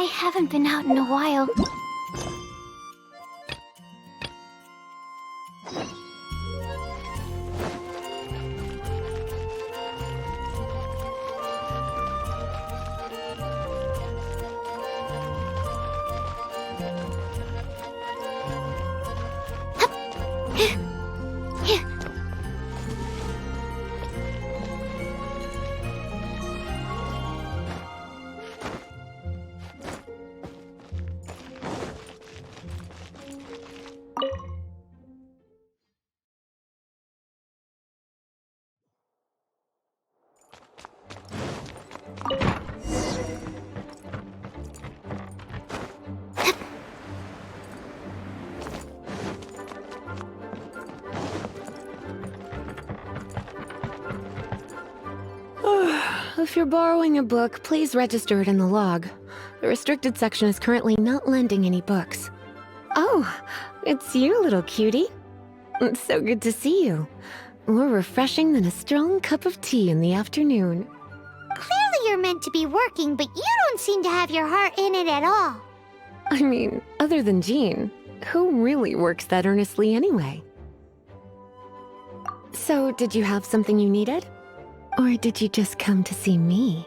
I haven't been out in a while. If you're borrowing a book, please register it in the log. The restricted section is currently not lending any books. Oh, it's you, little cutie. It's so good to see you. More refreshing than a strong cup of tea in the afternoon. Clearly you're meant to be working, but you don't seem to have your heart in it at all. I mean, other than Jean, who really works that earnestly anyway? So, did you have something you needed? Or did you just come to see me?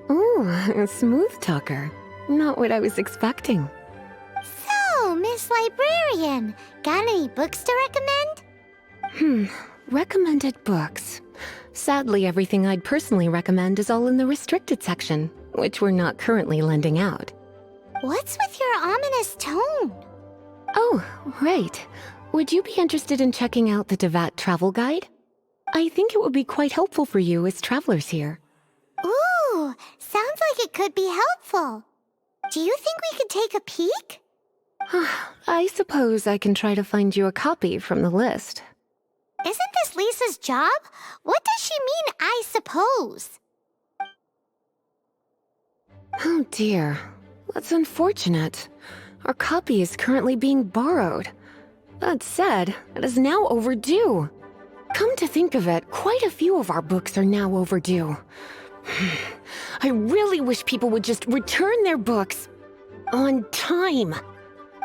Ooh, a smooth talker. Not what I was expecting. So, Miss Librarian, got any books to recommend? Recommended books. Sadly, everything I'd personally recommend is all in the restricted section, which we're not currently lending out. What's with your ominous tone? Oh, right. Would you be interested in checking out the Devat travel guide? I think it would be quite helpful for you as travelers here. Ooh, sounds like it could be helpful. Do you think we could take a peek? I suppose I can try to find you a copy from the list. Isn't this Lisa's job? What does she mean, I suppose? Oh dear, that's unfortunate. Our copy is currently being borrowed. That said, it is now overdue. Come to think of it, quite a few of our books are now overdue. I really wish people would just return their books on time.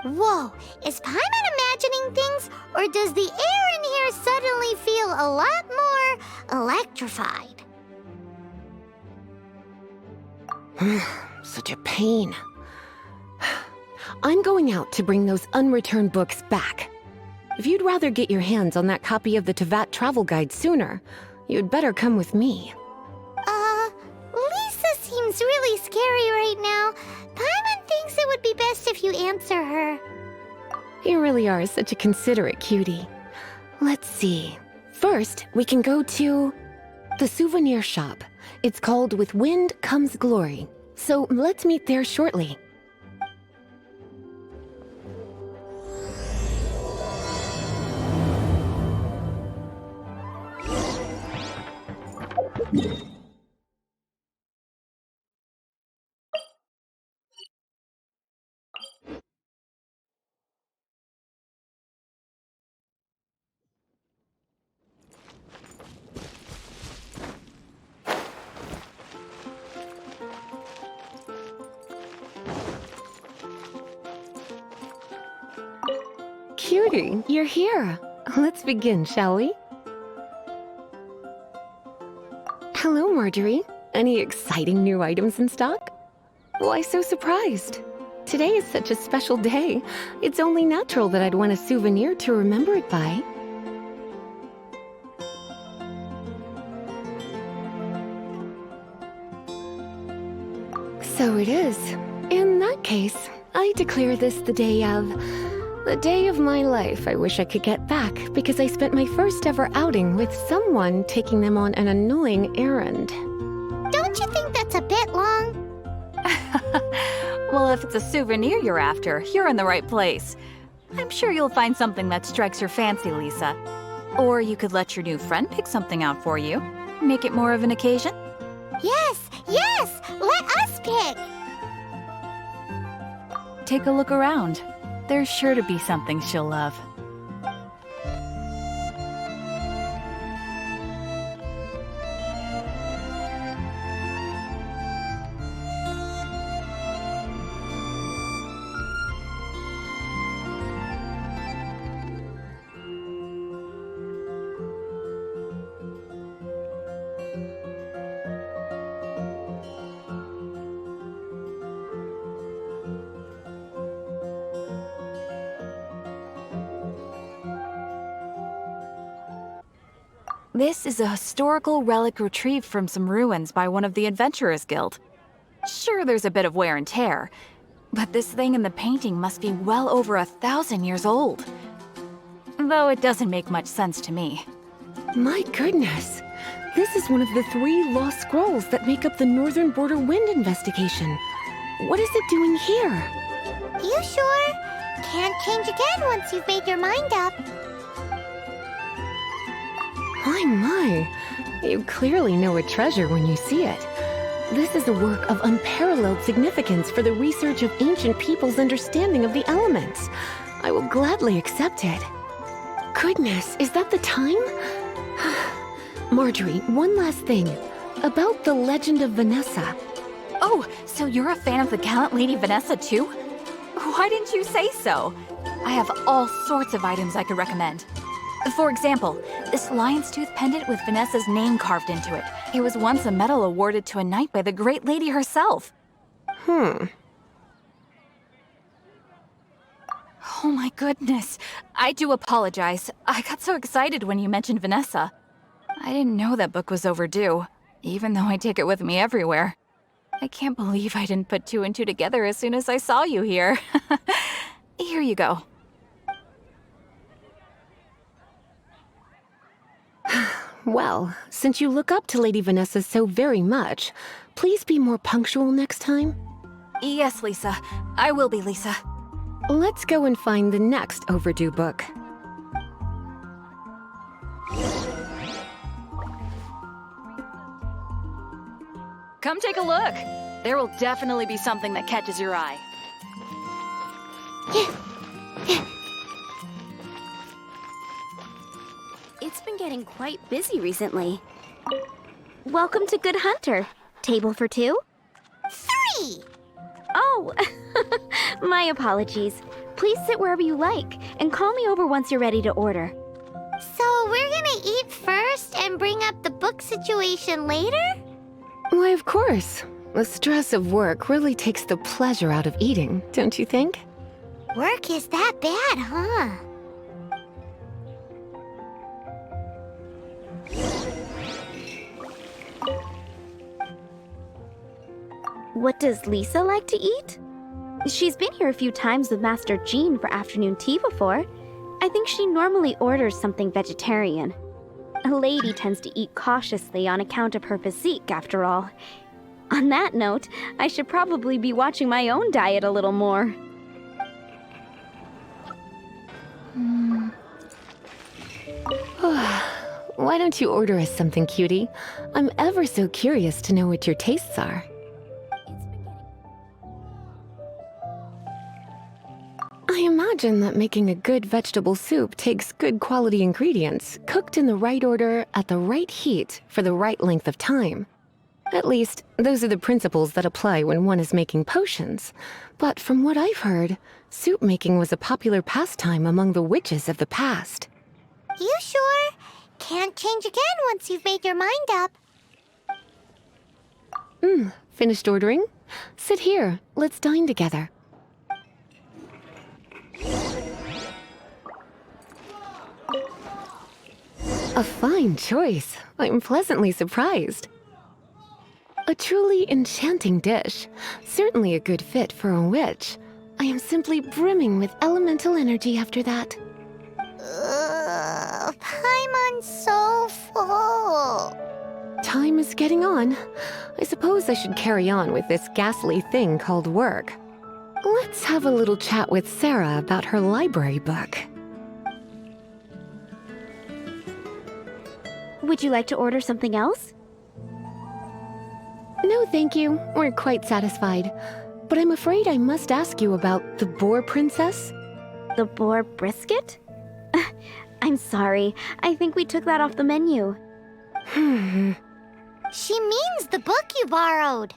Whoa, is Paimon imagining things, or does the air in here suddenly feel a lot more electrified? Such a pain. I'm going out to bring those unreturned books back. If you'd rather get your hands on that copy of the Tevat travel guide sooner, you'd better come with me. Lisa seems really scary right now. Paimon thinks it would be best if you answer her. You really are such a considerate cutie. Let's see. First, we can go to the souvenir shop. It's called With Wind Comes Glory. So let's meet there shortly. Cutie, you're here. Let's begin, shall we? Hello, Marjorie. Any exciting new items in stock? Why so surprised? Today is such a special day. It's only natural that I'd want a souvenir to remember it by. So it is. In that case, I declare this the day of my life I wish I could get back because I spent my first ever outing with someone taking them on an annoying errand. Don't you think that's a bit long? Well, if it's a souvenir you're after, you're in the right place. I'm sure you'll find something that strikes your fancy, Lisa. Or you could let your new friend pick something out for you. Make it more of an occasion. Yes, yes! Let us pick! Take a look around. There's sure to be something she'll love. This is a historical relic retrieved from some ruins by one of the Adventurers Guild. Sure, there's a bit of wear and tear, but this thing in the painting must be well over 1,000 years old. Though it doesn't make much sense to me. My goodness. This is one of the 3 lost scrolls that make up the Northern Border Wind investigation. What is it doing here? You sure? Can't change again once you've made your mind up. My. You clearly know a treasure when you see it. This is a work of unparalleled significance for the research of ancient people's understanding of the elements. I will gladly accept it. Goodness, is that the time? Marjorie, one last thing. About the legend of Vanessa. Oh, so you're a fan of the gallant Lady Vanessa too? Why didn't you say so? I have all sorts of items I could recommend. For example, this lion's tooth pendant with Vanessa's name carved into it. It was once a medal awarded to a knight by the great lady herself. Hmm. Oh my goodness. I do apologize. I got so excited when you mentioned Vanessa. I didn't know that book was overdue, even though I take it with me everywhere. I can't believe I didn't put 2 and 2 together as soon as I saw you here. Here you go. Well, since you look up to Lady Vanessa so very much, please be more punctual next time. Yes, Lisa. I will be, Lisa. Let's go and find the next overdue book. Come take a look. There will definitely be something that catches your eye. It's been getting quite busy recently. Welcome to Good Hunter. Table for 2? 3! Oh, my apologies. Please sit wherever you like, and call me over once you're ready to order. So we're gonna eat first and bring up the book situation later? Why, of course. The stress of work really takes the pleasure out of eating, don't you think? Work is that bad, huh? What does Lisa like to eat? She's been here a few times with Master Jean for afternoon tea before. I think she normally orders something vegetarian. A lady tends to eat cautiously on account of her physique, after all. On that note, I should probably be watching my own diet a little more. Why don't you order us something, cutie? I'm ever so curious to know what your tastes are. I imagine that making a good vegetable soup takes good quality ingredients, cooked in the right order, at the right heat, for the right length of time. At least, those are the principles that apply when one is making potions. But from what I've heard, soup making was a popular pastime among the witches of the past. You sure? Can't change again once you've made your mind up. Finished ordering? Sit here, let's dine together. A fine choice. I'm pleasantly surprised. A truly enchanting dish. Certainly a good fit for a witch. I am simply brimming with elemental energy after that. Paimon's so full. Time is getting on. I suppose I should carry on with this ghastly thing called work. Let's have a little chat with Sarah about her library book. Would you like to order something else? No, thank you. We're quite satisfied. But I'm afraid I must ask you about the Boar Princess. The boar brisket? I'm sorry. I think we took that off the menu. She means the book you borrowed.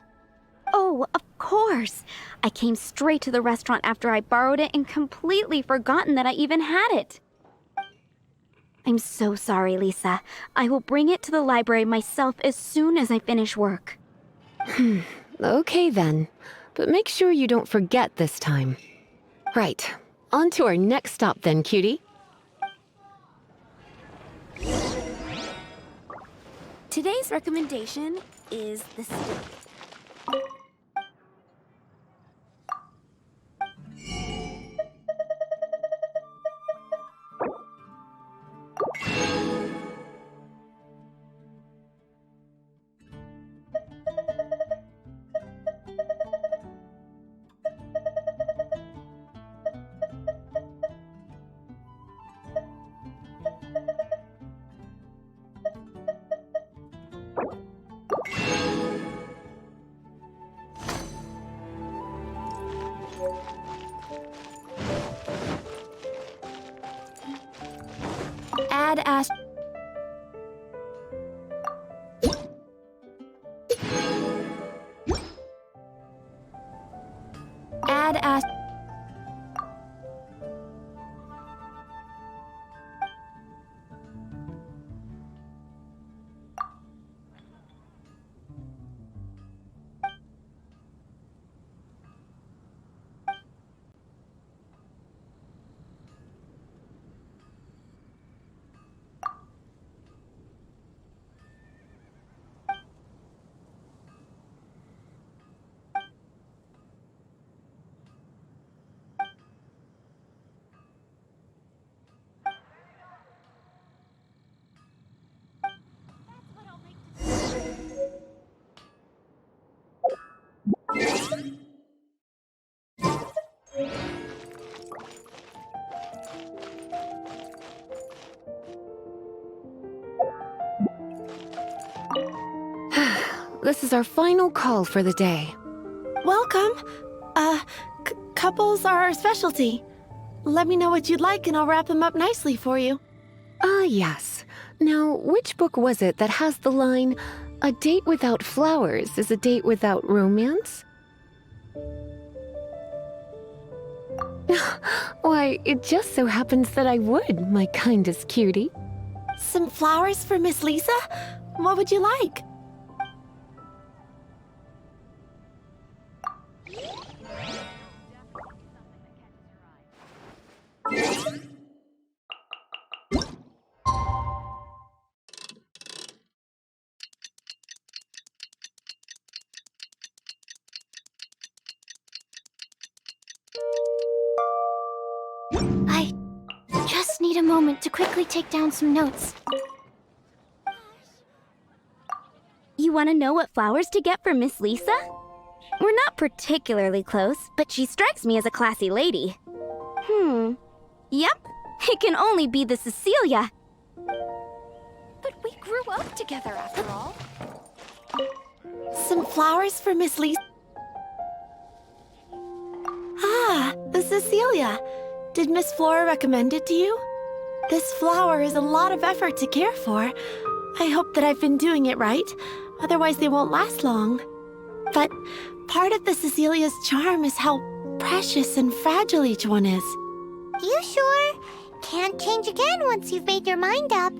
Oh, of course. I came straight to the restaurant after I borrowed it and completely forgotten that I even had it. I'm so sorry, Lisa. I will bring it to the library myself as soon as I finish work. Okay then. But make sure you don't forget this time. Right. On to our next stop then, cutie. Today's recommendation is the steak. Add Ash. Add Ash. This is our final call for the day. Welcome. Couples are our specialty. Let me know what you'd like and I'll wrap them up nicely for you. Ah, yes. Now, which book was it that has the line, "A date without flowers is a date without romance"? Why, it just so happens that I would, my kindest cutie. Some flowers for Miss Lisa? What would you like? I just need a moment to quickly take down some notes. You want to know what flowers to get for Miss Lisa? We're not particularly close, but she strikes me as a classy lady. Yep, it can only be the Cecilia. But we grew up together after all. Some flowers for Miss Lisa? Ah, the Cecilia. Did Miss Flora recommend it to you? This flower is a lot of effort to care for. I hope that I've been doing it right, otherwise they won't last long. But part of the Cecilia's charm is how precious and fragile each one is. You sure? Can't change again once you've made your mind up.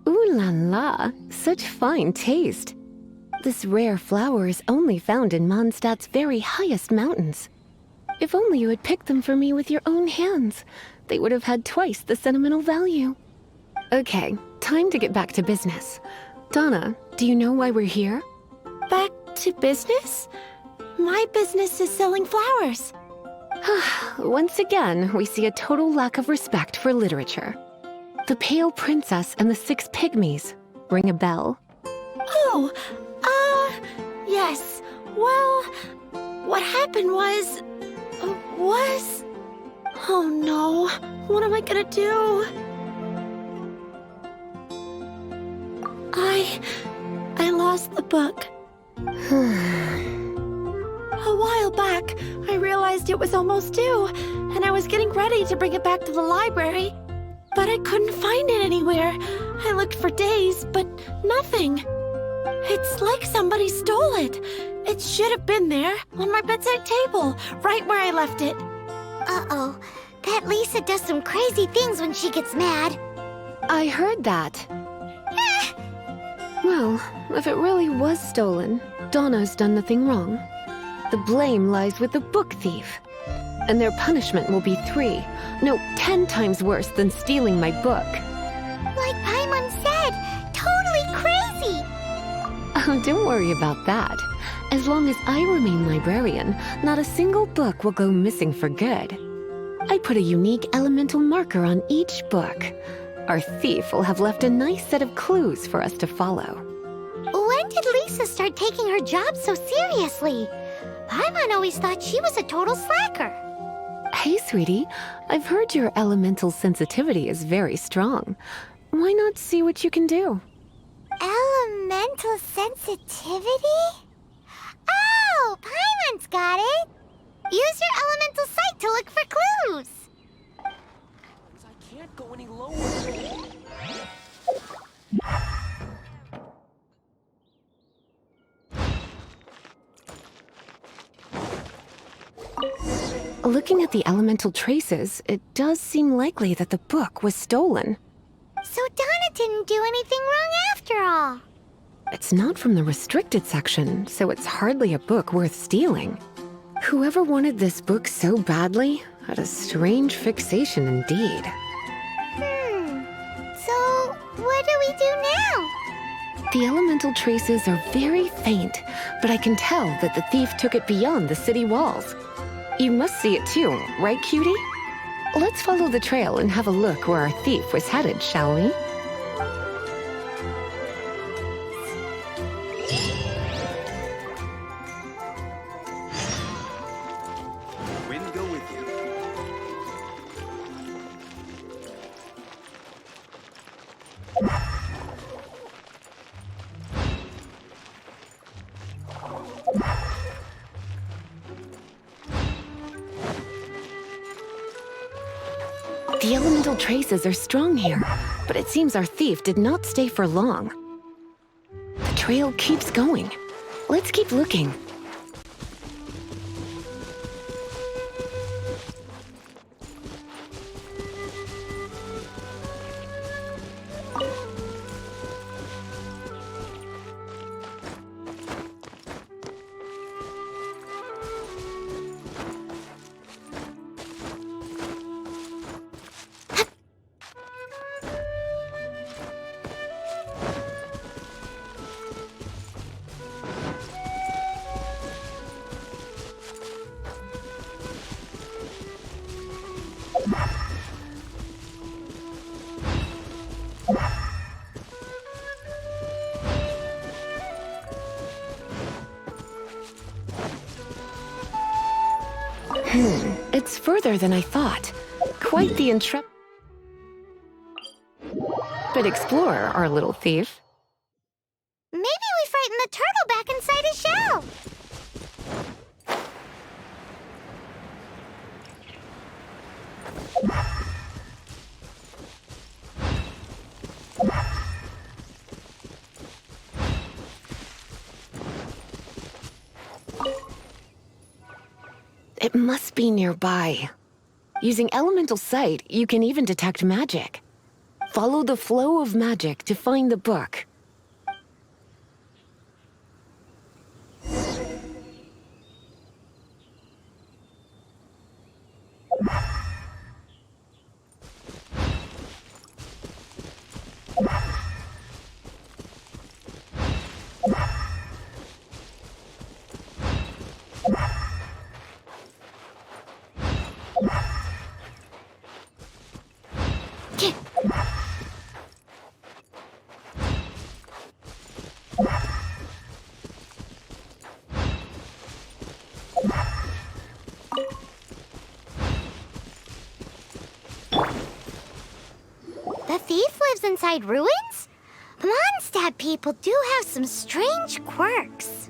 Ooh la la, such fine taste. This rare flower is only found in Mondstadt's very highest mountains. If only you had picked them for me with your own hands, they would have had twice the sentimental value. Okay, time to get back to business. Donna, do you know why we're here? Back to business? My business is selling flowers. Once again, we see a total lack of respect for literature. The Pale Princess and the Six Pygmies. Ring a bell? Oh, yes. Well, what happened was... Oh no, what am I gonna do? I lost the book. A while back, I realized it was almost due, and I was getting ready to bring it back to the library. But I couldn't find it anywhere. I looked for days, but nothing. It's like somebody stole it. It should have been there, on my bedside table, right where I left it. Uh-oh. That Lisa does some crazy things when she gets mad. I heard that. Well, if it really was stolen, Donna's done nothing wrong. The blame lies with the book thief. And their punishment will be 10 times worse than stealing my book. Like Paimon said, Oh, don't worry about that. As long as I remain librarian, not a single book will go missing for good. I put a unique elemental marker on each book. Our thief will have left a nice set of clues for us to follow. When did Lisa start taking her job so seriously? Paimon always thought she was a total slacker. Hey, sweetie, I've heard your elemental sensitivity is very strong. Why not see what you can do? Elemental sensitivity? Oh, Paimon's got it! Use your elemental sight to look for clues! I can't go any lower. Looking at the elemental traces, it does seem likely that the book was stolen. So Donna didn't do anything wrong after all. It's not from the restricted section, so it's hardly a book worth stealing. Whoever wanted this book so badly had a strange fixation indeed. So what do we do now? The elemental traces are very faint, but I can tell that the thief took it beyond the city walls. You must see it too, right, cutie? Let's follow the trail and have a look where our thief was headed, shall we? Wind go with you. The elemental traces are strong here, but it seems our thief did not stay for long. The trail keeps going. Let's keep looking. It's further than I thought. Quite the intrepid explorer, our little thief. Maybe we frightened the turtle back inside his shell. It must be nearby. Using elemental sight, you can even detect magic. Follow the flow of magic to find the book. The thief lives inside ruins? Mondstadt people do have some strange quirks.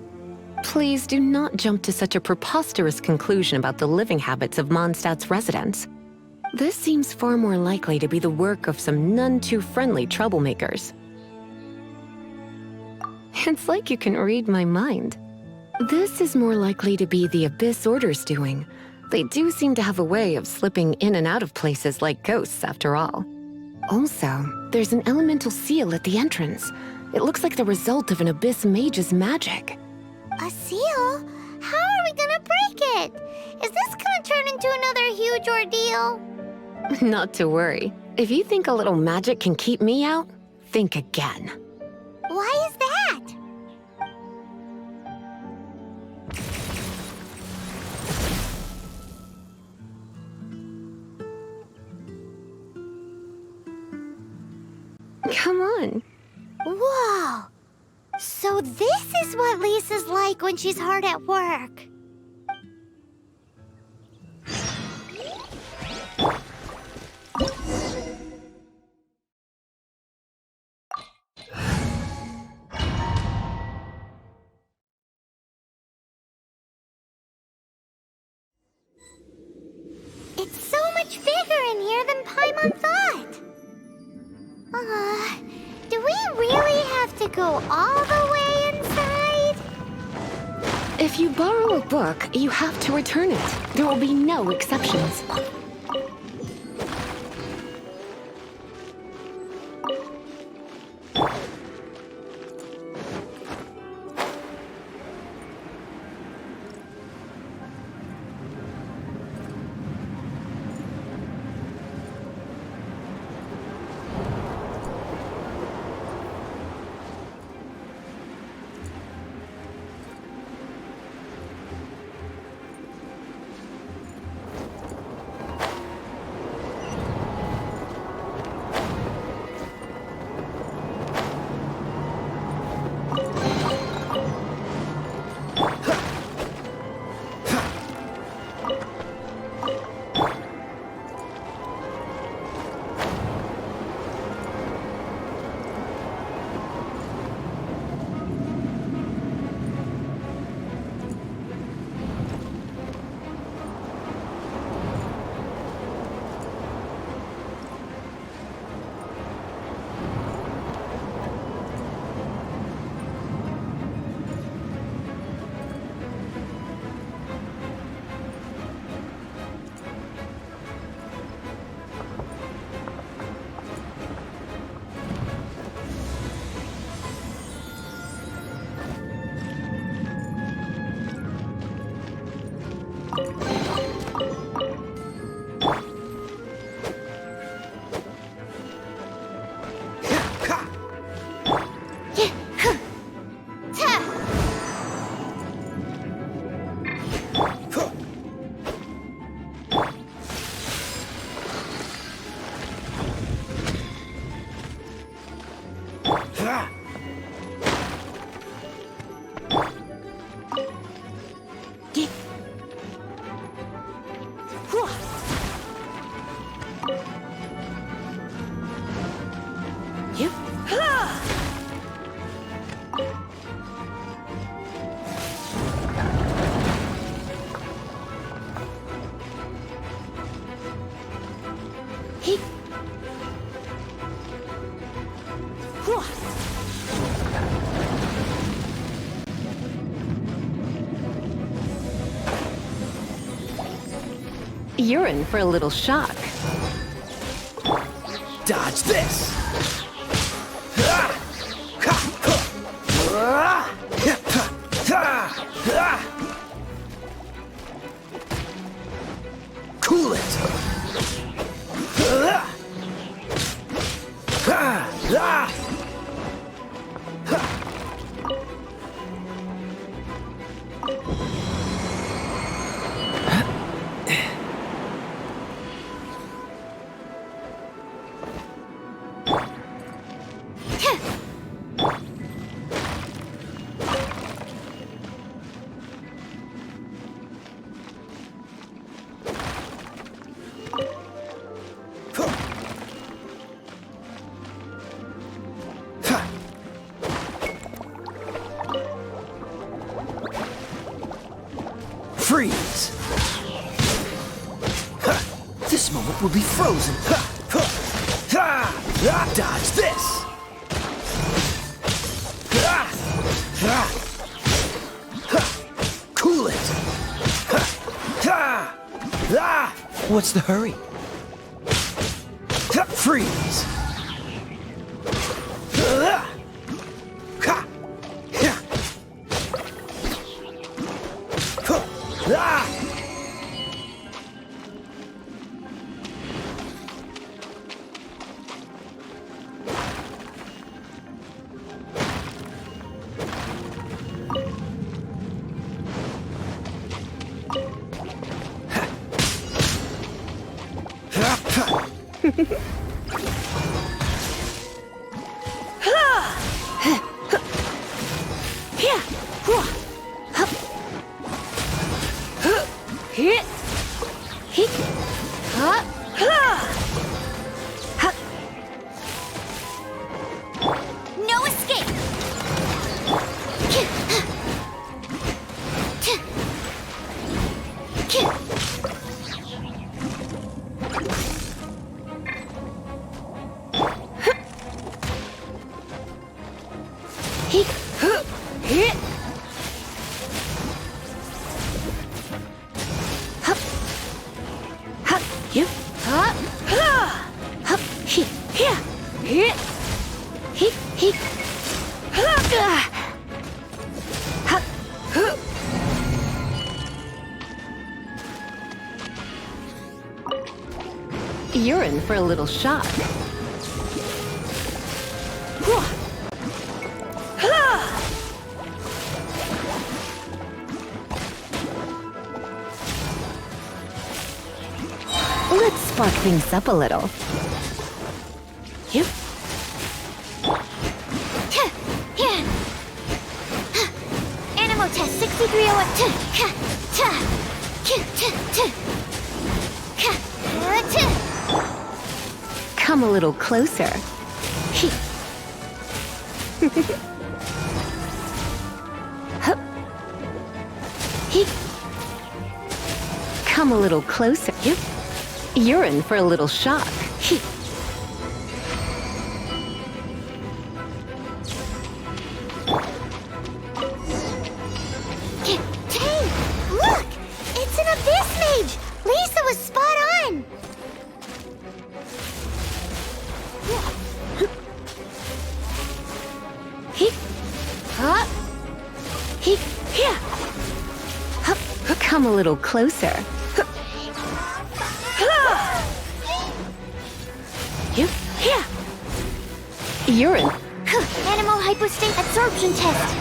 Please do not jump to such a preposterous conclusion about the living habits of Mondstadt's residents. This seems far more likely to be the work of some none-too-friendly troublemakers. It's like you can read my mind. This is more likely to be the Abyss Order's doing. They do seem to have a way of slipping in and out of places like ghosts, after all. Also, there's an elemental seal at the entrance. It looks like the result of an Abyss mage's magic. A seal? How are we gonna break it? Is this gonna turn into another huge ordeal? Not to worry. If you think a little magic can keep me out, think again. Why is that? Come on. Whoa! So this is what Lisa's like when she's hard at work. It's so much bigger in here than Paimon thought. Do we really have to go all the way inside? If you borrow a book, you have to return it. There will be no exceptions. You're in for a little shock. Dodge this! Cool it! Freeze! This moment will be frozen. Dodge this! Cool it! What's the hurry? Freeze! You're in for a little shock. Let's spark things up a little. Animal test 6301. Come a little closer. Come a little closer. You're in for a little shock. Dang! Look! It's an abyss mage! Lisa was spot on! Come a little closer. You're in. Animal hypostate absorption test.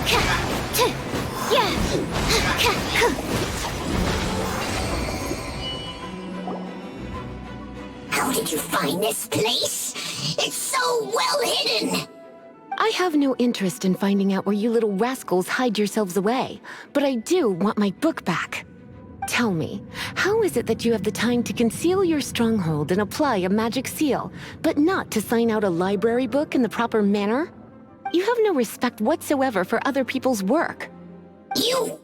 How did you find this place? It's so well hidden. I have no interest in finding out where you little rascals hide yourselves away, but I do want my book back. Tell me, how is it that you have the time to conceal your stronghold and apply a magic seal, but not to sign out a library book in the proper manner? You have no respect whatsoever for other people's work. You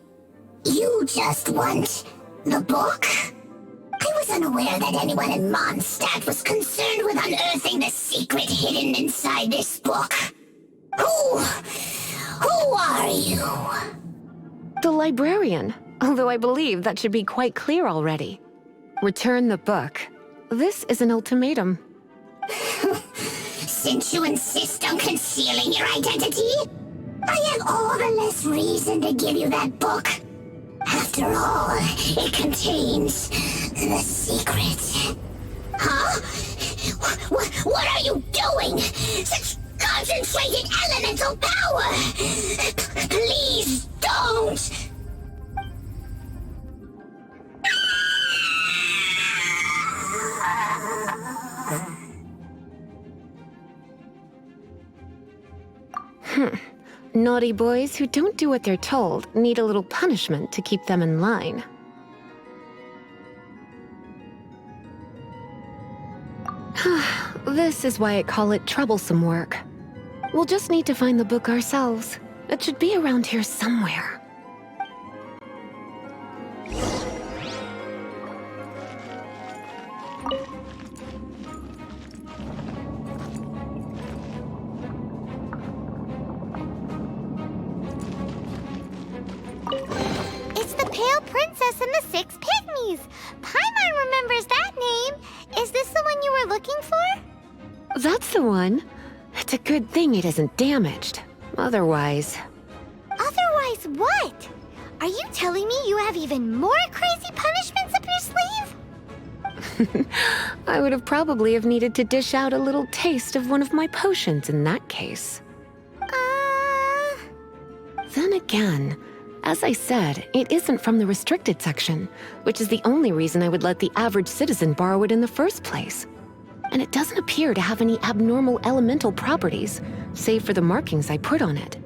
just want the book? I was unaware that anyone in Mondstadt was concerned with unearthing the secret hidden inside this book. Who are you? The librarian, although I believe that should be quite clear already. Return the book. This is an ultimatum. Since you insist on concealing your identity, I have all the less reason to give you that book. After all, it contains the secret. Huh? What are you doing? Such concentrated elemental power! Please don't! Naughty boys who don't do what they're told need a little punishment to keep them in line. This is why I call it troublesome work. We'll just need to find the book ourselves. It should be around here somewhere. It's the Pale Princess and the Six Pygmies! Paimon remembers that name! Is this the one you were looking for? That's the one. It's a good thing it isn't damaged. Otherwise... Otherwise what? Are you telling me you have even more crazy punishments up your sleeve? I would have probably have needed to dish out a little taste of one of my potions in that case. Then again, as I said, it isn't from the restricted section, which is the only reason I would let the average citizen borrow it in the first place. And it doesn't appear to have any abnormal elemental properties, save for the markings I put on it.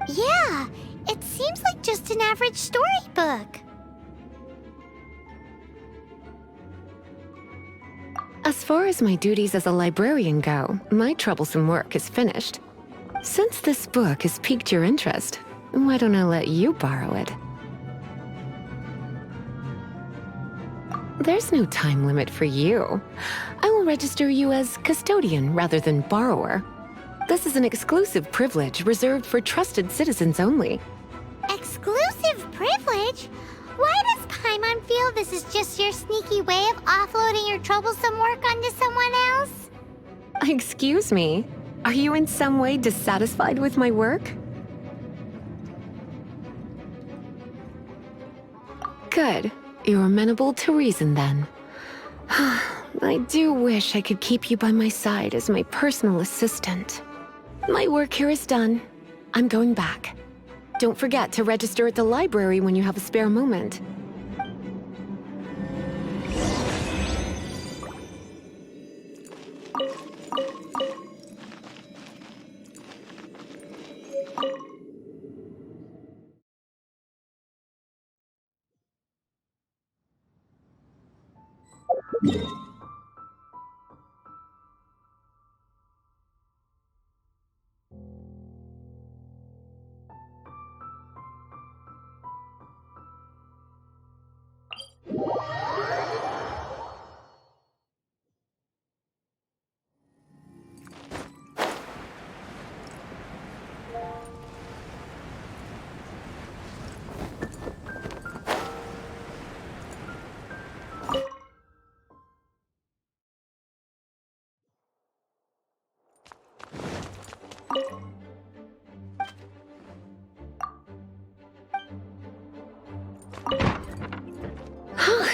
Yeah, it seems like just an average storybook. As far as my duties as a librarian go, my troublesome work is finished. Since this book has piqued your interest, why don't I let you borrow it? There's no time limit for you. I will register you as custodian rather than borrower. This is an exclusive privilege reserved for trusted citizens only. Exclusive privilege? Why does Paimon feel this is just your sneaky way of offloading your troublesome work onto someone else? Excuse me, are you in some way dissatisfied with my work? Good. You're amenable to reason then. I do wish I could keep you by my side as my personal assistant. My work here is done. I'm going back. Don't forget to register at the library when you have a spare moment.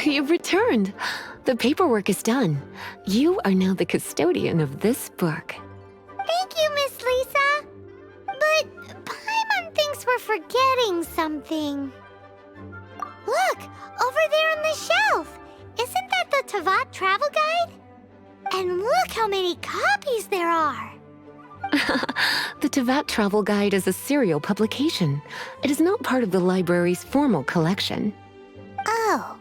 You've returned. The paperwork is done. You are now the custodian of this book. Thank you, Miss Lisa. But Paimon thinks we're forgetting something. Look, over there on the shelf. Isn't that the Tavat travel guide? And look how many copies there are. The Tavat Travel Guide is a serial publication. It is not part of the library's formal collection. Oh.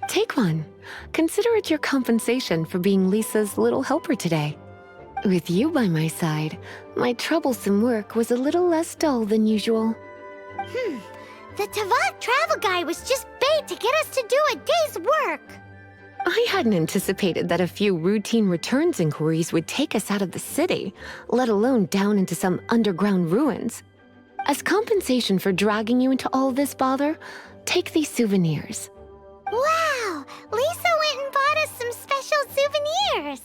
Take one. Consider it your compensation for being Lisa's little helper today. With you by my side, my troublesome work was a little less dull than usual. The Tavat travel guide was just bait to get us to do a day's work. I hadn't anticipated that a few routine returns inquiries would take us out of the city, let alone down into some underground ruins. As compensation for dragging you into all this bother, take these souvenirs. Wow! Lisa went and bought us some special souvenirs.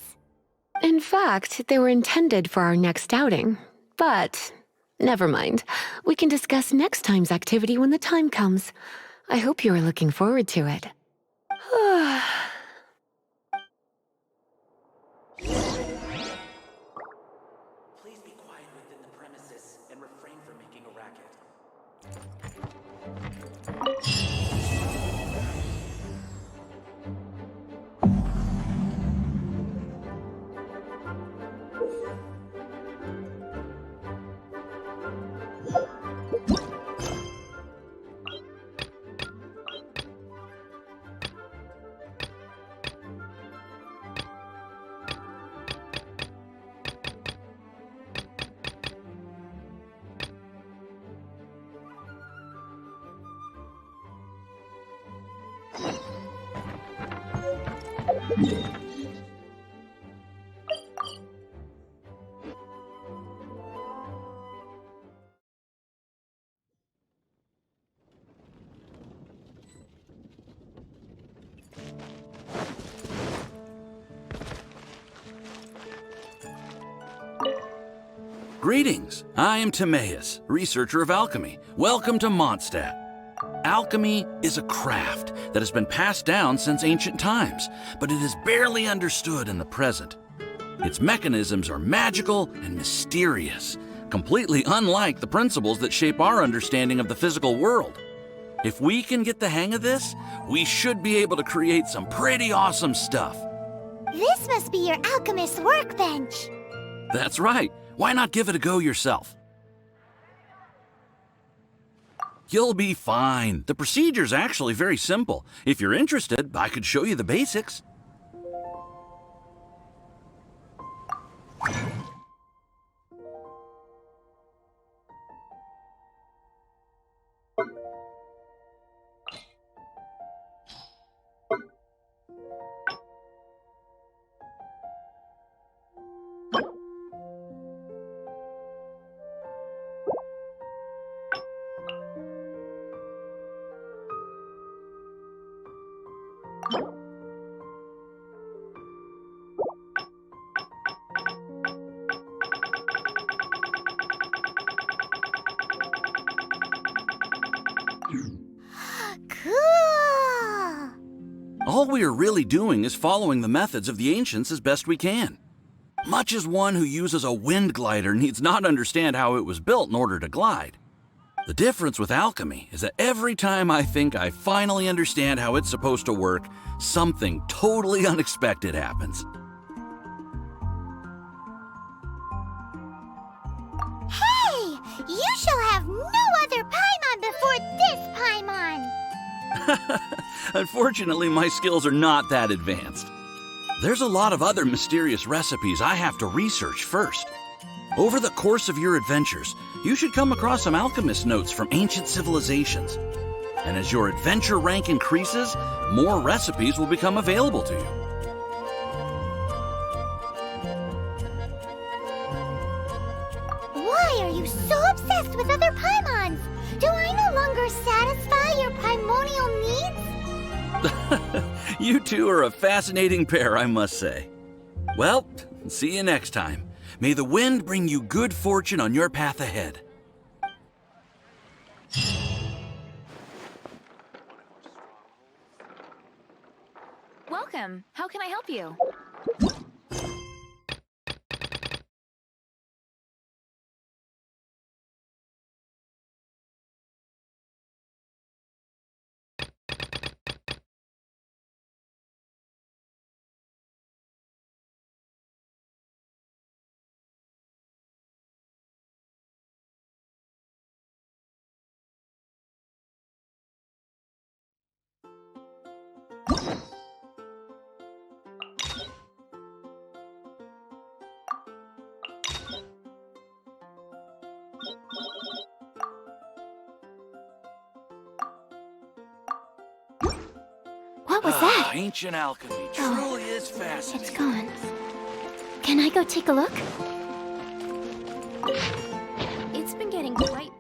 In fact, they were intended for our next outing. But never mind. We can discuss next time's activity when the time comes. I hope you are looking forward to it. Please be quiet within the premises and refrain from making a racket. Greetings, I am Timaeus, researcher of alchemy. Welcome to Mondstadt. Alchemy is a craft that has been passed down since ancient times, but it is barely understood in the present. Its mechanisms are magical and mysterious, completely unlike the principles that shape our understanding of the physical world. If we can get the hang of this, we should be able to create some pretty awesome stuff. This must be your alchemist's workbench. That's right. Why not give it a go yourself? You'll be fine. The procedure's actually very simple. If you're interested, I could show you the basics. All we are really doing is following the methods of the ancients as best we can. Much as one who uses a wind glider needs not understand how it was built in order to glide. The difference with alchemy is that every time I think I finally understand how it's supposed to work, something totally unexpected happens. Hey! You shall have no other Paimon before this Paimon! Unfortunately, my skills are not that advanced. There's a lot of other mysterious recipes I have to research first. Over the course of your adventures, you should come across some alchemist notes from ancient civilizations. And as your adventure rank increases, more recipes will become available to you. Why are you so obsessed with other Paimons? Do I no longer satisfy your primordial needs? You two are a fascinating pair, I must say. Well, see you next time. May the wind bring you good fortune on your path ahead. Welcome. How can I help you? What was that? Ancient alchemy truly is fascinating. It's gone. Can I go take a look? It's been getting quite...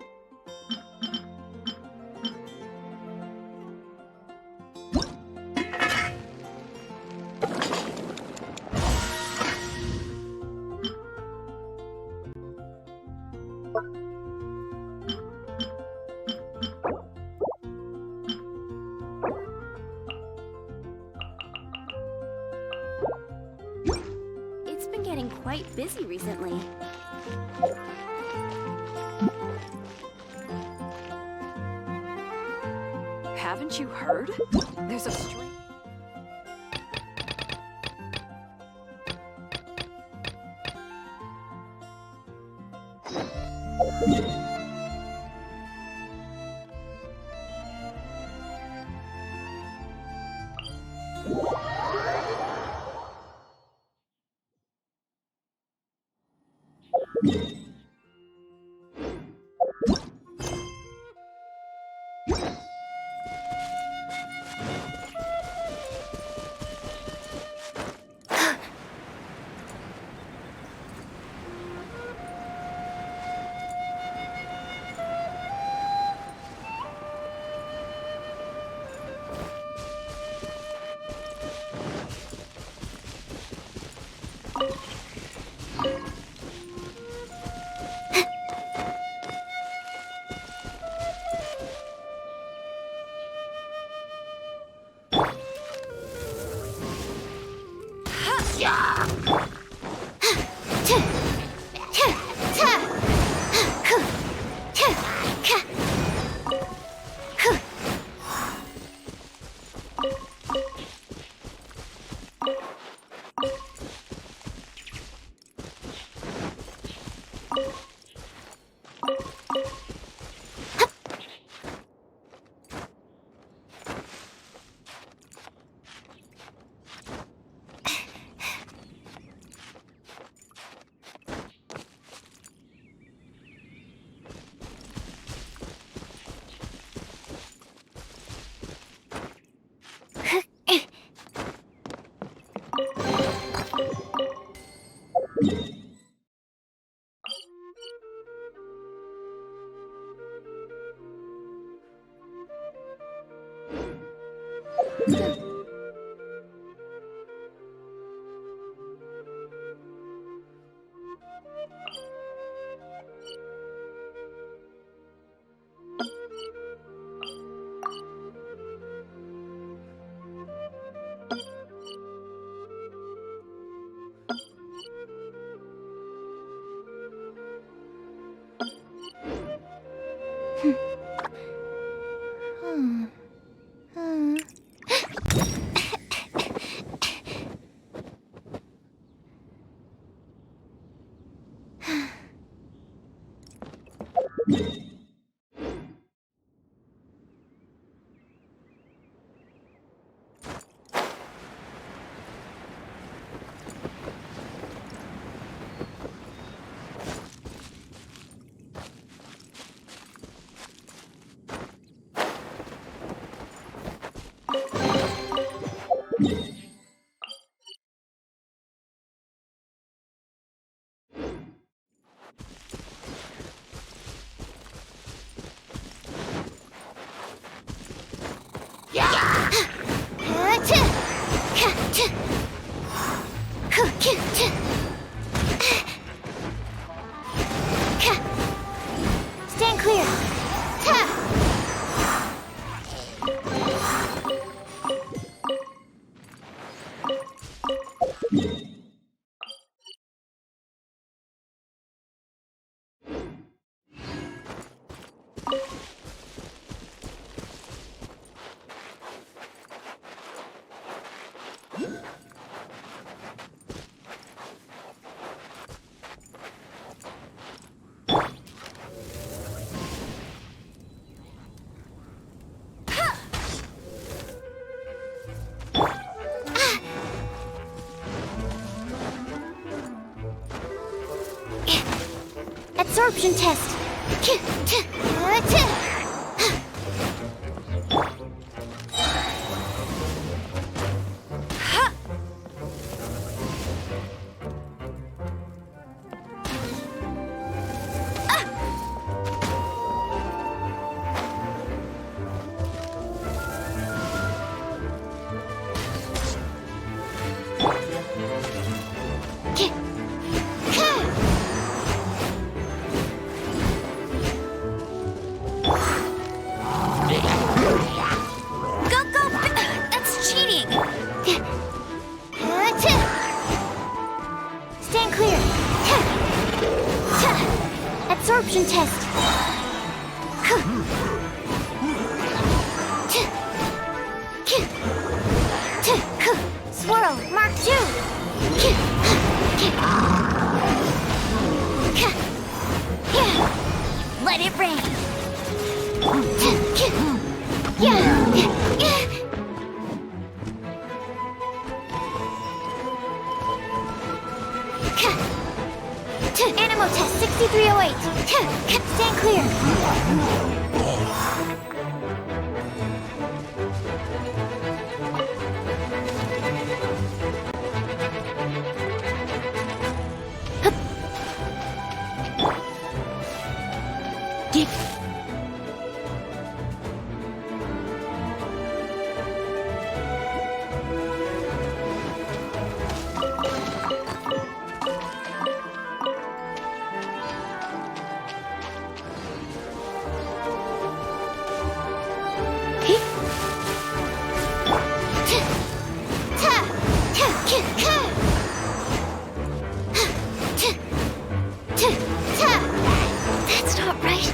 It's been getting quite busy recently. Haven't you heard? There's a string. Stand clear. Absorption test. That's cheating. Stand clear. Absorption test. Swirl, Mark 2. Let it rain. Animal test 6308. Stand clear. That's not right.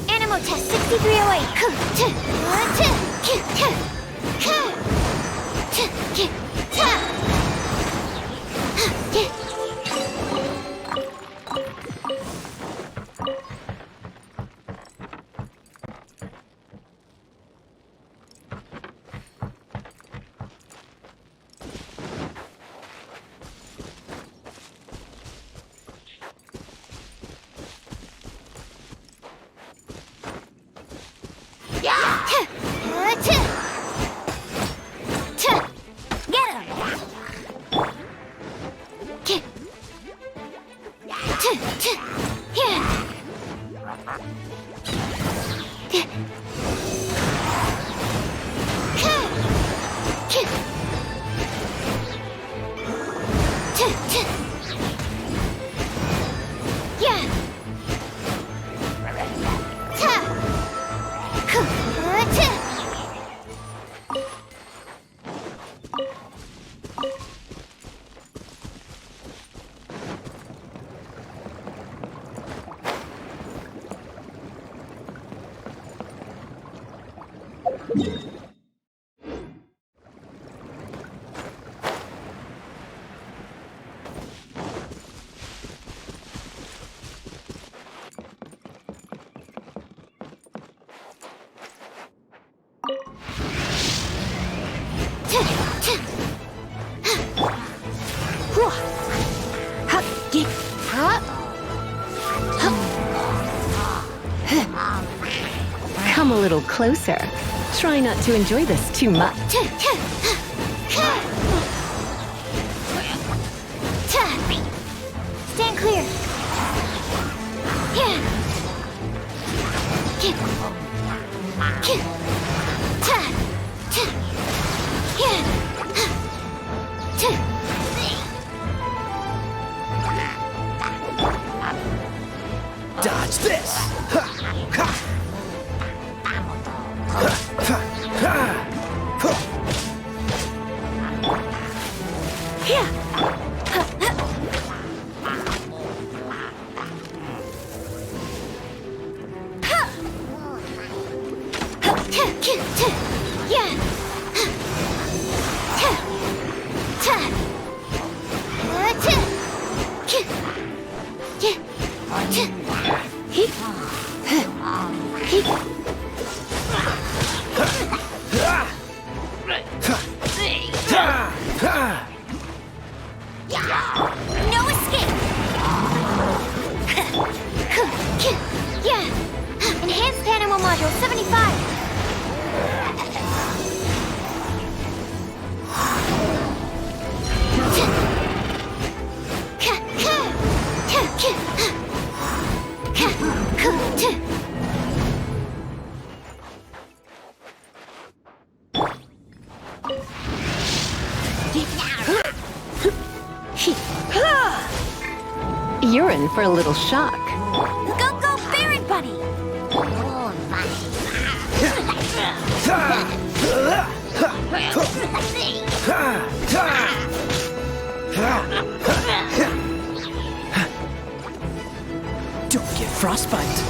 Animal test 6308. Come a little closer. Try not to enjoy this too much. Stand clear. Dodge this! No escape! Enhanced Animal Module 75! You're in for a little shock. Go, go, Berry Buddy! Don't get frostbite.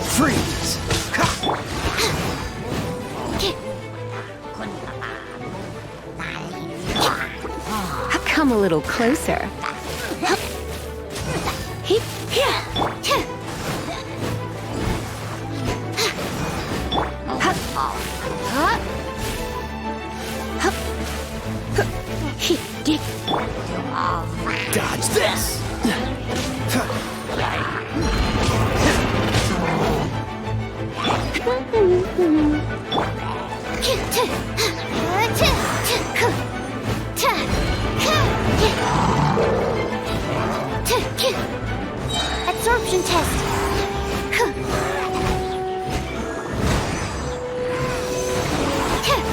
Freeze! Come a little closer. Dodge this! immersion test.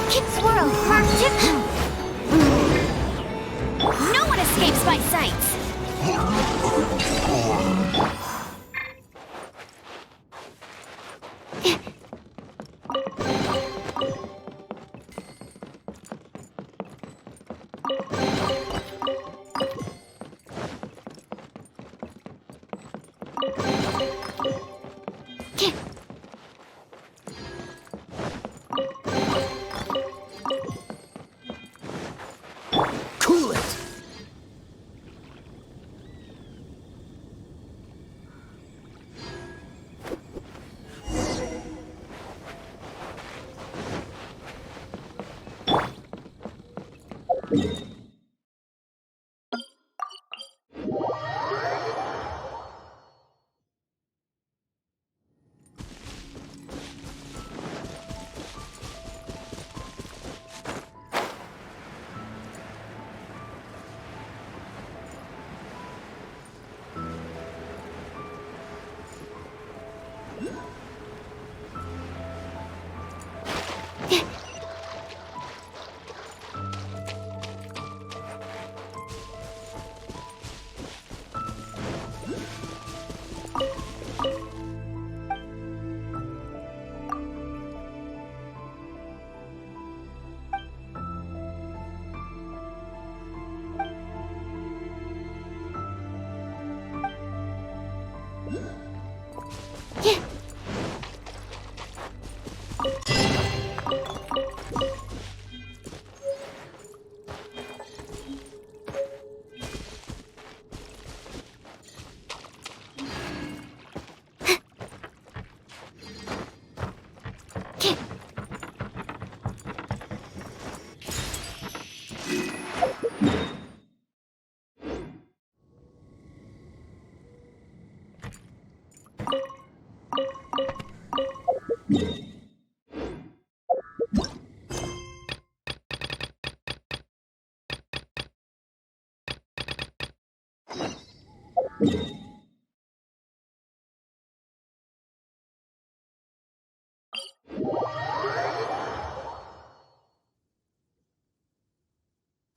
Kick swirl, mark tip. No one escapes my sights. Cool it!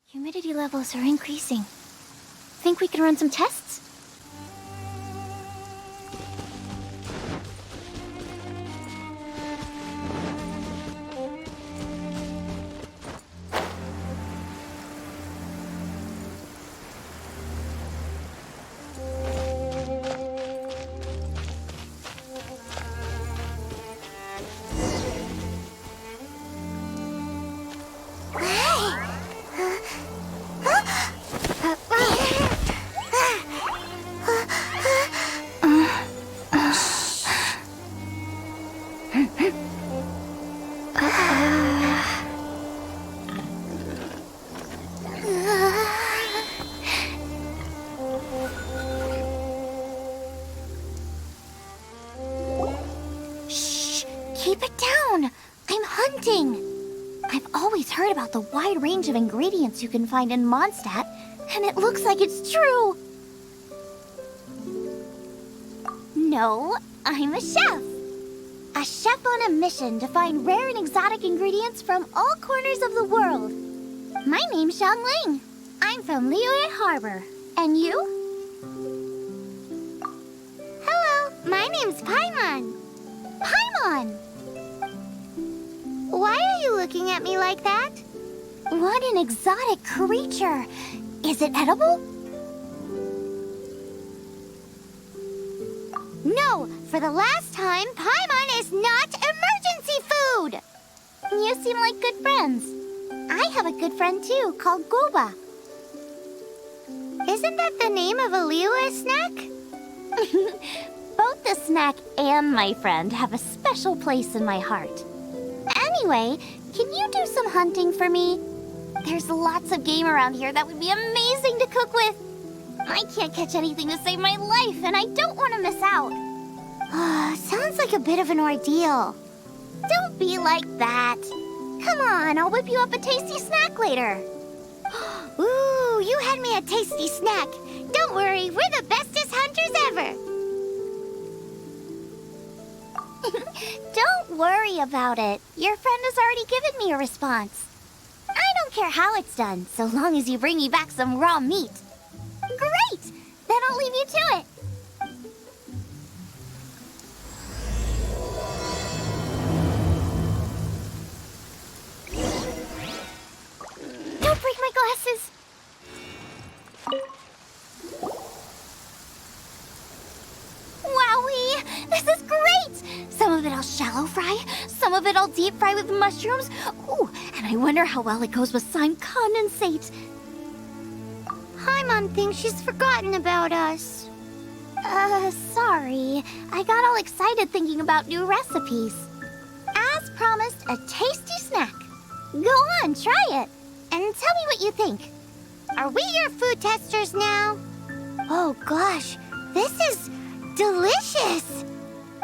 Humidity levels are increasing. Think we can run some tests? Keep it down! I'm hunting! I've always heard about the wide range of ingredients you can find in Mondstadt, and it looks like it's true! No, I'm a chef! A chef on a mission to find rare and exotic ingredients from all corners of the world. My name's Xiangling. I'm from Liyue Harbor. And you? Hello, my name's Paimon. Paimon! Why are you looking at me like that? What an exotic creature! Is it edible? No! For the last time, Paimon is not emergency food! You seem like good friends. I have a good friend too, called Goba. Isn't that the name of a Liyue snack? Both the snack and my friend have a special place in my heart. Anyway, can you do some hunting for me? There's lots of game around here that would be amazing to cook with. I can't catch anything to save my life, and I don't want to miss out. Sounds like a bit of an ordeal. Don't be like that. Come on, I'll whip you up a tasty snack later. Ooh, you had me a tasty snack. Don't worry, we're the bestest hunters ever. Don't worry about it. Your friend has already given me a response. I don't care how it's done, so long as you bring me back some raw meat. Great! Then I'll leave you to it. Don't break my glasses! Wowee! This is great! Some of it I'll shallow fry, some of it I'll deep fry with mushrooms. Ooh, and I wonder how well it goes with slime condensate. Paimon thinks she's forgotten about us. Sorry. I got all excited thinking about new recipes. As promised, a tasty snack. Go on, try it. And tell me what you think. Are we your food testers now? Oh gosh, this is delicious.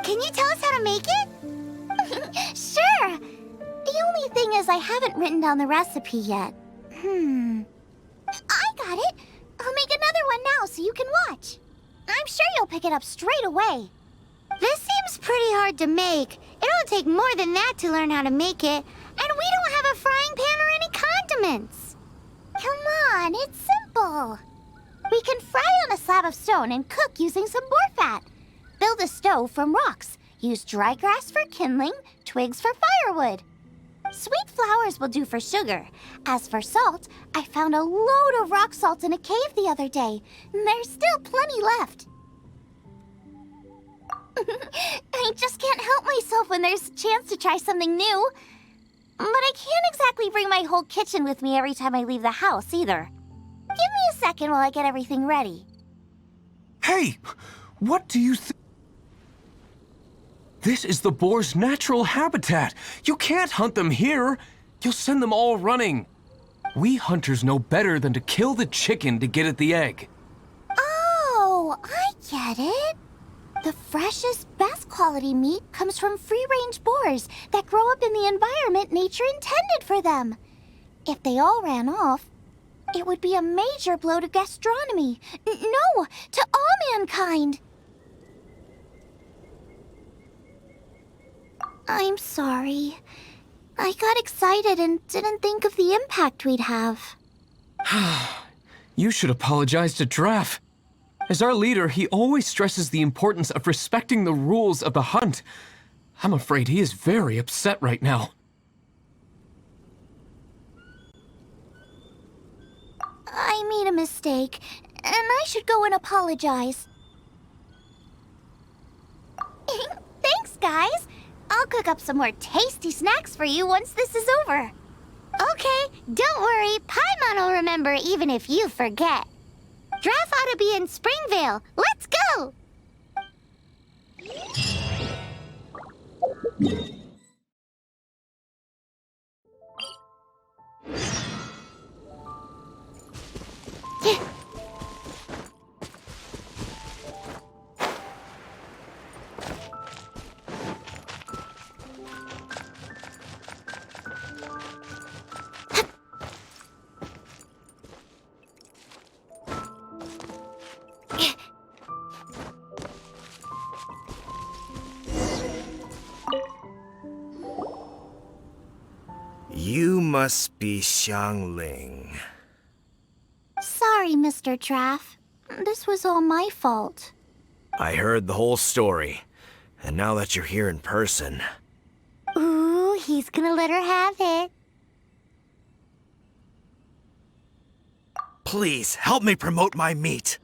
Can you tell us how to make it? Sure. The only thing is I haven't written down the recipe yet. I got it. I'll make another one now so you can watch. I'm sure you'll pick it up straight away. This seems pretty hard to make. It'll take more than that to learn how to make it. And we don't have a frying pan or any condiments. Come on, it's simple. We can fry on a slab of stone and cook using some boar fat. Build a stove from rocks. Use dry grass for kindling, twigs for firewood. Sweet flowers will do for sugar. As for salt, I found a load of rock salt in a cave the other day. There's still plenty left. I just can't help myself when there's a chance to try something new. But I can't exactly bring my whole kitchen with me every time I leave the house, either. Give me a second while I get everything ready. Hey! What do you think? This is the boar's natural habitat. You can't hunt them here. You'll send them all running. We hunters know better than to kill the chicken to get at the egg. Oh, I get it. The freshest, best quality meat comes from free-range boars that grow up in the environment nature intended for them. If they all ran off, it would be a major blow to gastronomy. No, to all mankind. I'm sorry. I got excited and didn't think of the impact we'd have. You should apologize to Draff. As our leader, he always stresses the importance of respecting the rules of the hunt. I'm afraid he is very upset right now. I made a mistake, and I should go and apologize. Thanks, guys. I'll cook up some more tasty snacks for you once this is over. Okay, don't worry. Paimon will remember even if you forget. Draff ought to be in Springvale. Let's go! You must be Xiangling. Sorry, Mr. Draff. This was all my fault. I heard the whole story, and now that you're here in person... Ooh, he's gonna let her have it. Please, help me promote my meat!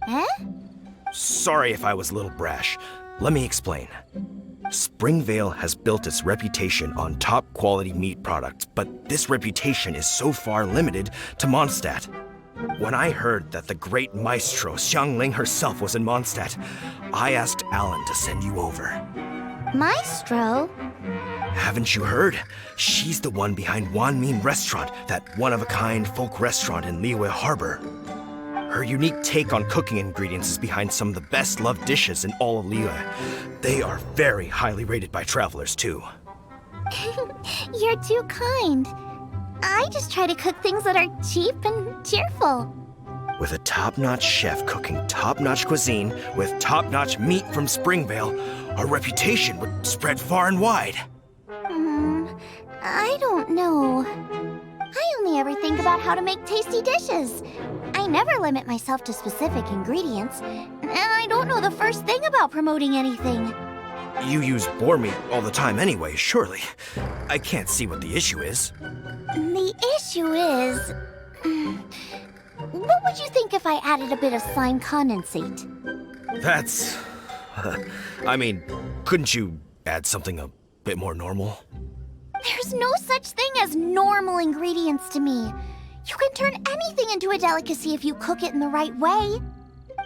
Huh? Sorry if I was a little brash. Let me explain. Springvale has built its reputation on top-quality meat products, but this reputation is so far limited to Mondstadt. When I heard that the great maestro Xiangling herself was in Mondstadt, I asked Alan to send you over. Maestro? Haven't you heard? She's the one behind Wanmin Restaurant, that one-of-a-kind folk restaurant in Liyue Harbor. Her unique take on cooking ingredients is behind some of the best-loved dishes in all of Liyue. They are very highly rated by travelers, too. You're too kind. I just try to cook things that are cheap and cheerful. With a top-notch chef cooking top-notch cuisine with top-notch meat from Springvale, our reputation would spread far and wide. I don't know. I only ever think about how to make tasty dishes. I never limit myself to specific ingredients, and I don't know the first thing about promoting anything. You use boar meat all the time anyway, surely. I can't see what the issue is. The issue is... What would you think if I added a bit of slime condensate? That's... I mean, couldn't you add something a bit more normal? There's no such thing as normal ingredients to me. You can turn anything into a delicacy if you cook it in the right way.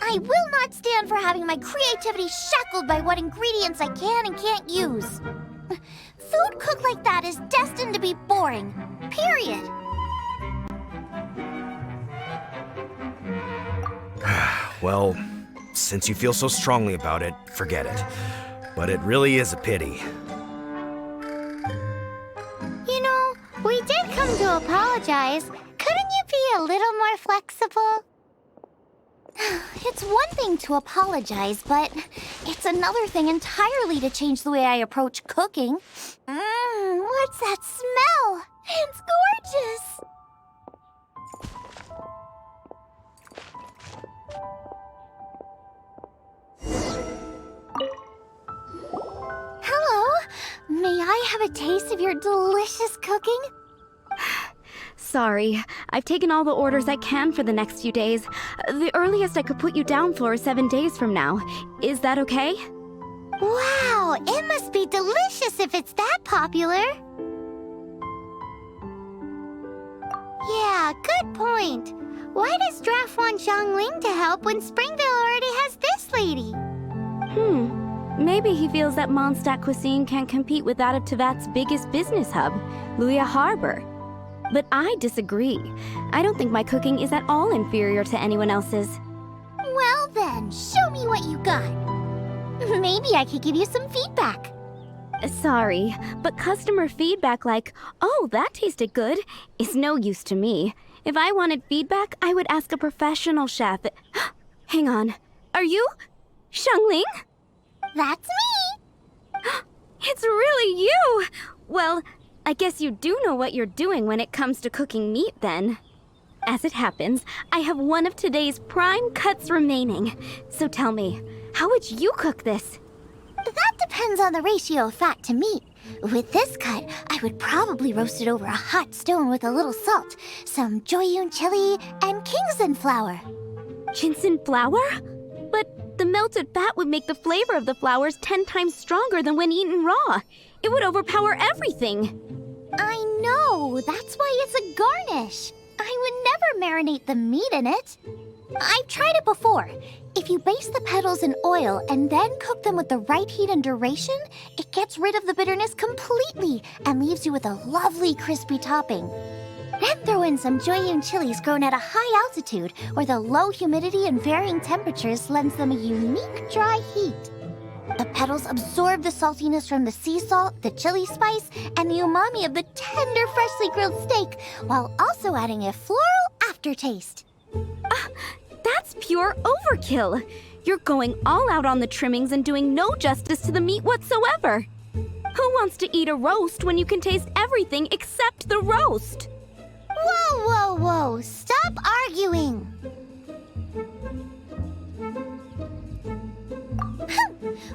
I will not stand for having my creativity shackled by what ingredients I can and can't use. Food cooked like that is destined to be boring. Period. Well, since you feel so strongly about it, forget it. But it really is a pity. You know, we did come to apologize. Couldn't you be a little more flexible? It's one thing to apologize, but it's another thing entirely to change the way I approach cooking. What's that smell? It's gorgeous! Hello? May I have a taste of your delicious cooking? Sorry, I've taken all the orders I can for the next few days. The earliest I could put you down for is 7 days from now. Is that okay? Wow, it must be delicious if it's that popular. Yeah, good point. Why does Draft want Xiangling to help when Springvale already has this lady? Maybe he feels that Mondstadt cuisine can't compete with that of Tevat's biggest business hub, Luya Harbor. But I disagree. I don't think my cooking is at all inferior to anyone else's. Well then, show me what you got. Maybe I could give you some feedback. Sorry, but customer feedback like, "Oh, that tasted good," is no use to me. If I wanted feedback, I would ask a professional chef. Hang on. Are you Xiangling? That's me! It's really you! Well, I guess you do know what you're doing when it comes to cooking meat, then. As it happens, I have one of today's prime cuts remaining. So tell me, how would you cook this? That depends on the ratio of fat to meat. With this cut, I would probably roast it over a hot stone with a little salt, some Joyun chili, and Kingston flour. Ginseng flour? But the melted fat would make the flavor of the flowers 10 times stronger than when eaten raw. It would overpower everything. I know, that's why it's a garnish. I would never marinate the meat in it. I've tried it before. If you baste the petals in oil and then cook them with the right heat and duration, it gets rid of the bitterness completely and leaves you with a lovely crispy topping. Then throw in some Joyun chilies grown at a high altitude where the low humidity and varying temperatures lends them a unique dry heat. The petals absorb the saltiness from the sea salt, the chili spice, and the umami of the tender, freshly grilled steak, while also adding a floral aftertaste. That's pure overkill. You're going all out on the trimmings and doing no justice to the meat whatsoever. Who wants to eat a roast when you can taste everything except the roast? Whoa, whoa, whoa! Stop arguing!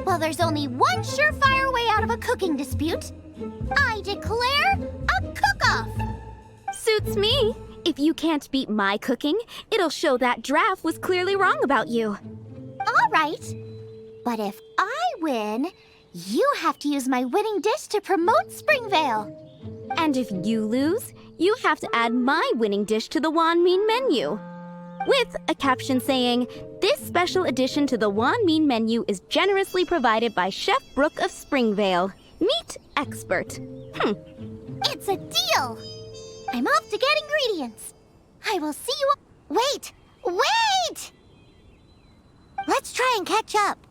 Well, there's only one surefire way out of a cooking dispute. I declare a cook-off! Suits me. If you can't beat my cooking, it'll show that Draft was clearly wrong about you. All right. But if I win, you have to use my winning dish to promote Springvale. And if you lose, you have to add my winning dish to the Wan Min menu. With a caption saying, "This special addition to the Wan Min menu is generously provided by Chef Brooke of Springvale, meat expert." It's a deal! I'm off to get ingredients. I will see you... Wait! Wait! Let's try and catch up.